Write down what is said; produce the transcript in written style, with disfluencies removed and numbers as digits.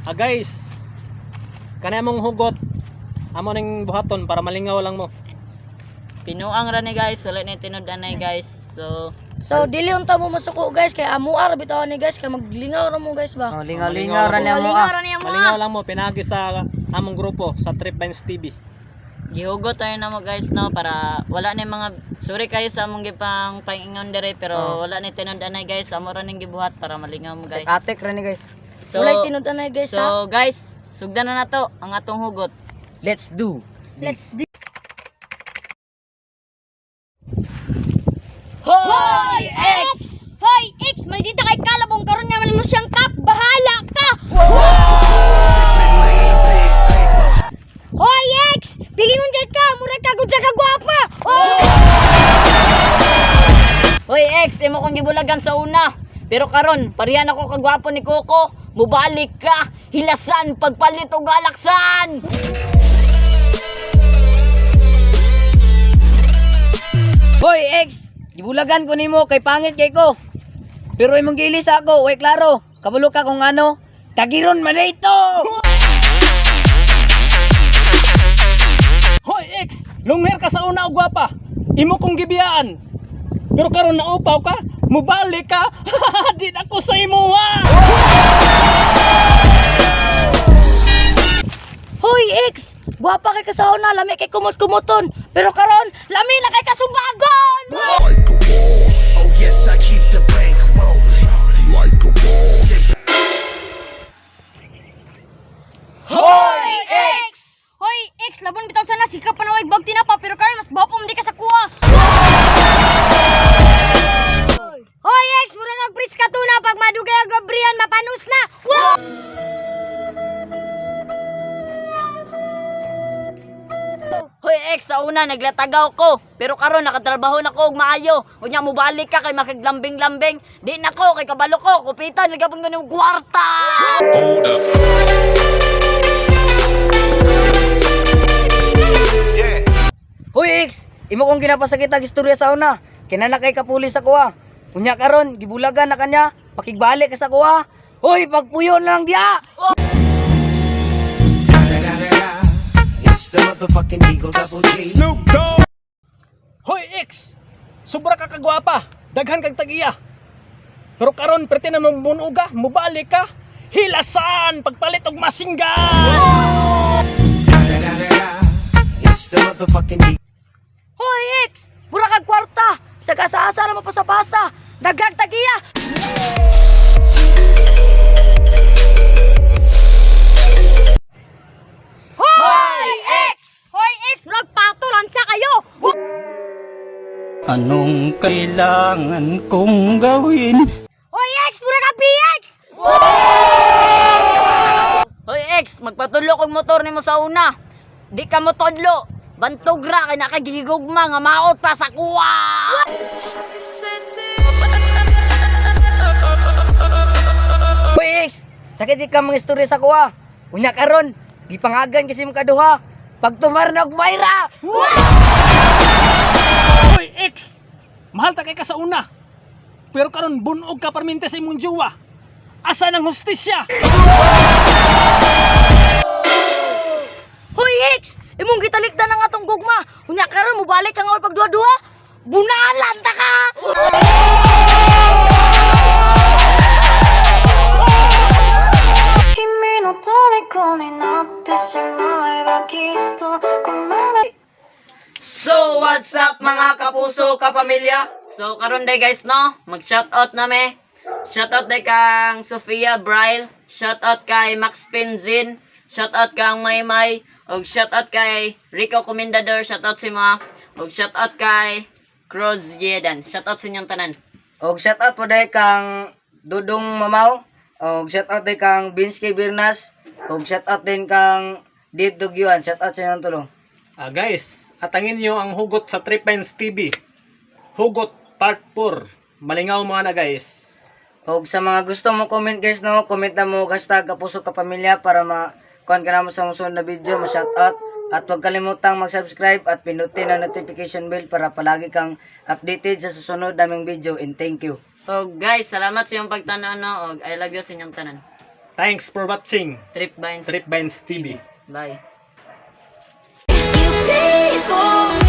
Guys, kanay mong hugot amo ning buhaton para malingaw lang mo. Pinuang ra ni guys, wala ni tinud-anay guys. So dili unta mo masuko guys kay amuar bitaw ni guys kay maglingaw ra mo guys ba. Oh, lingaw-lingaw ra niya mo. Malingaw lang mo pinagi sa among grupo sa Trip Vines TV. Gihugot tayo na mo guys no para wala ni mga sorry kayo sa among gipang paingon dire pero wala ni tinud-anay guys. Amo ra ning gibuhat para malingaw mo guys. Atek ra ni guys. Wala tinud-anay guys ha. So guys, sugdan na nato ang atong hugot. Let's do. Hoy X! Hoy, X! Maldita kay kalabong karon nga man mo siyang kap! Bahala ka! Hoy, X! Pilingon dyan ka! Murag kagod sa kagwapa! Hoy X, imo kong gibulagan sa una. Pero karon, parihan ako kagwapo ni Coco. Mubalik ka, hilasan, pagpalit o galaksan. Hoy X, gibulagan ko nimo kay pangit kay ko. Pero imong gilis ako, way klaro. Kabalo ka kung ano, tagiron man na ito. Hoy X, lungher ka sa una og gwapa. Imo kong gibiyaan. Pero karon naupaw ka, mubalik ka. Di na ko sa imo ha. Hoy X, gwapa kay kasahon na, lami kay kumot-kumuton. Pero karon, lami na kay kasumbagon. Like a boss. Oh yes, I keep the bank rolling. Like a boss. Hoy X! Hoy, X! Labon bitaw sana sikap panaway bag tinapa pero karon mas bapo mo di ka sa kuha! Hoy, X! Murag nagpris ka tuna pag madugay ang gabriyan mapanus na! Wow! Hoy X, sa una naglatagaw ko. Pero karon nakatrabaho na ko og maayo. Unya mo balik ka kay makaglambing-lambing. Di na ko kay kabalo ko, kupitan nagapon ko ng kwarta. Hold up. Yeah. Hoy X, imo kong ginapasakit ang istorya sa una. Kinana kay kapulis sa kuha. Unya karon, gibulagan na kanya. Pakigbalik ka sa kuha. Hoy, pagpuyon na lang diha. It's the motherfucking Eagle Double G. Snoop Dogg. Hoy X, sobra ka kagwapa. Daghan kag tagiya. Pero karon perti na mamunuga, mubalik ka. Hilasan, pagpalit og masingga. It's the motherfucking Eagle. Hoy X, mura kag kwarta. Sa kasa-asa na mapasa-pasa. Daghang tagiya. Hoy, X! Hoy, X! Murag patulan sa kayo! Anong kailangan kong gawin? Hoy, X! Murag ang PX! Hoy X, magpatulo kog motor nimo sa una. Di ka mo todlo. Bantog ra kay nakagihigugma nga maot pa sa kuwa. Hoy X, sakit di ka mga istorya sa kuha. Unya karon, gipangagan kasi mong kaduha. Pagtumar na og Mayra. Hoy X, mahal ta kay ka sa una. Pero karon bunog ka permente sa imong jowa. Asa nang hustisya? Hoy X, imong gitalikdan ang atong gugma. Unya karon mo balik ka nga pagduha-duha. Bunalan ta ka. So what's up mga kapuso, kapamilya? So karon day guys no, mag-shoutout na me. Shoutout day kang Sofia Braille, shoutout kay Max Penzin, shoutout kang Maymay, og shoutout kay Rico Comendador, shoutout si mga, og shoutout kay Cross Jedan, shoutout sa inyong tanan. Og shout out po dahil kang Dudong Mamaw. Og shout out din kang Binsky Birnas. Og shout out din kang Dave Dugyuan. Shout out sa inyong tulong. Guys, atangin niyo ang hugot sa Trip Vines TV. Hugot part 4. Malingaw mga na guys. Og sa mga gusto mo comment guys no, comment na mo hashtag Kapuso Kapamilya para ma-kuhan ka na mo sa musunod na video, ma-shout out. At huwag kalimutang mag-subscribe at pinutin ang notification bell para palagi kang updated sa susunod naming video, and thank you. So guys, salamat sa iyong pagtanaw no, og I love you sa inyong tanan. Thanks for watching Trip Vines. Trip Vines TV. Bye. You pay for